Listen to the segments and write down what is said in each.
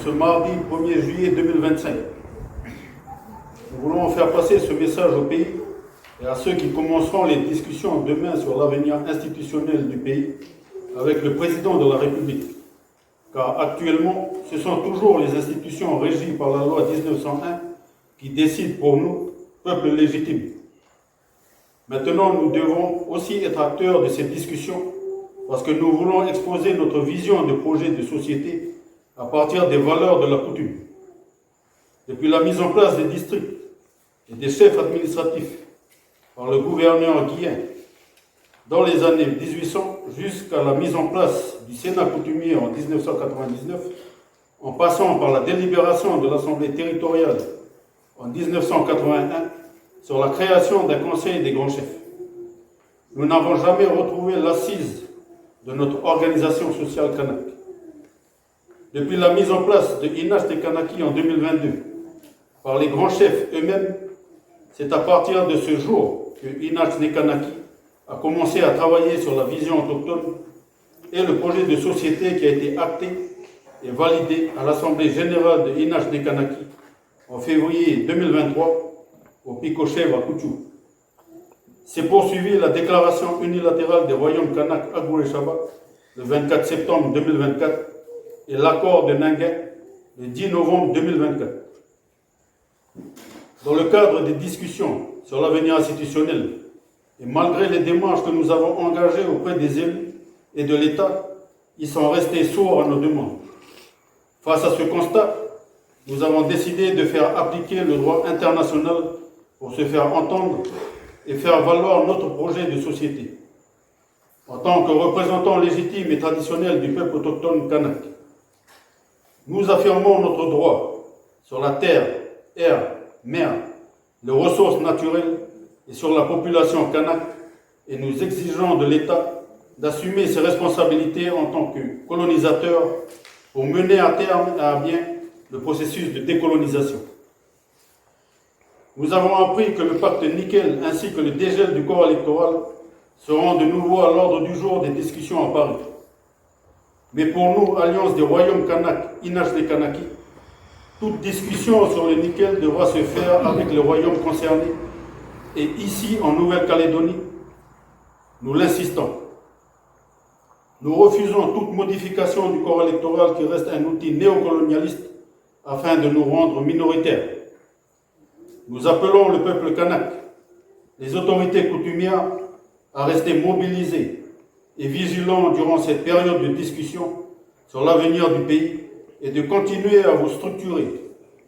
ce mardi 1er juillet 2025. Nous voulons faire passer ce message au pays et à ceux qui commenceront les discussions demain sur l'avenir institutionnel du pays avec le président de la République. Car actuellement, ce sont toujours les institutions régies par la loi 1901 qui décident pour nous, peuple légitime. Maintenant, nous devons aussi être acteurs de cette discussion parce que nous voulons exposer notre vision de projet de société à partir des valeurs de la coutume. Depuis la mise en place des districts et des chefs administratifs par le gouverneur Guillen dans les années 1800 jusqu'à la mise en place du Sénat coutumier en 1999, en passant par la délibération de l'Assemblée territoriale en 1981 sur la création d'un conseil des grands chefs. Nous n'avons jamais retrouvé l'assise de notre organisation sociale kanak. Depuis la mise en place de Inach des Kanaki en 2022 par les grands chefs eux-mêmes, c'est à partir de ce jour que Inach des Kanaki a commencé à travailler sur la vision autochtone et le projet de société qui a été acté et validé à l'Assemblée générale de Inach des Kanaki en février 2023 au Picochev à Kouchou. S'est poursuivi la déclaration unilatérale des royaumes kanak à Gouré-Chaba le 24 septembre 2024 et l'accord de Ninguen le 10 novembre 2024. Dans le cadre des discussions sur l'avenir institutionnel et malgré les démarches que nous avons engagées auprès des élus et de l'État, ils sont restés sourds à nos demandes. Face à ce constat, nous avons décidé de faire appliquer le droit international pour se faire entendre et faire valoir notre projet de société. En tant que représentants légitimes et traditionnels du peuple autochtone kanak, nous affirmons notre droit sur la terre, air, mer, les ressources naturelles et sur la population kanak et nous exigeons de l'État d'assumer ses responsabilités en tant que colonisateur pour mener à terme et à bien le processus de décolonisation. Nous avons appris que le pacte Nickel ainsi que le dégel du corps électoral seront de nouveau à l'ordre du jour des discussions à Paris. Mais pour nous, Alliance des royaumes kanak, Inach des Kanaki, toute discussion sur le nickel devra se faire avec les royaumes concernés et ici en Nouvelle-Calédonie, nous l'insistons. Nous refusons toute modification du corps électoral qui reste un outil néocolonialiste afin de nous rendre minoritaires. Nous appelons le peuple kanak, les autorités coutumières à rester mobilisés et vigilants durant cette période de discussion sur l'avenir du pays et de continuer à vous structurer,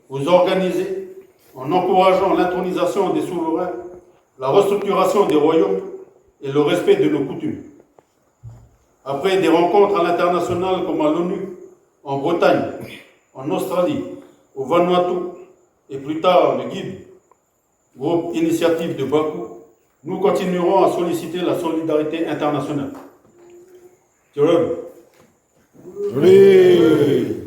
vous organiser en encourageant l'intronisation des souverains, la restructuration des royaumes et le respect de nos coutumes. Après des rencontres à l'international comme à l'ONU, en Bretagne, en Australie, au Vanuatu et plus tard le GID, groupe initiative de Bakou, nous continuerons à solliciter la solidarité internationale. Oui.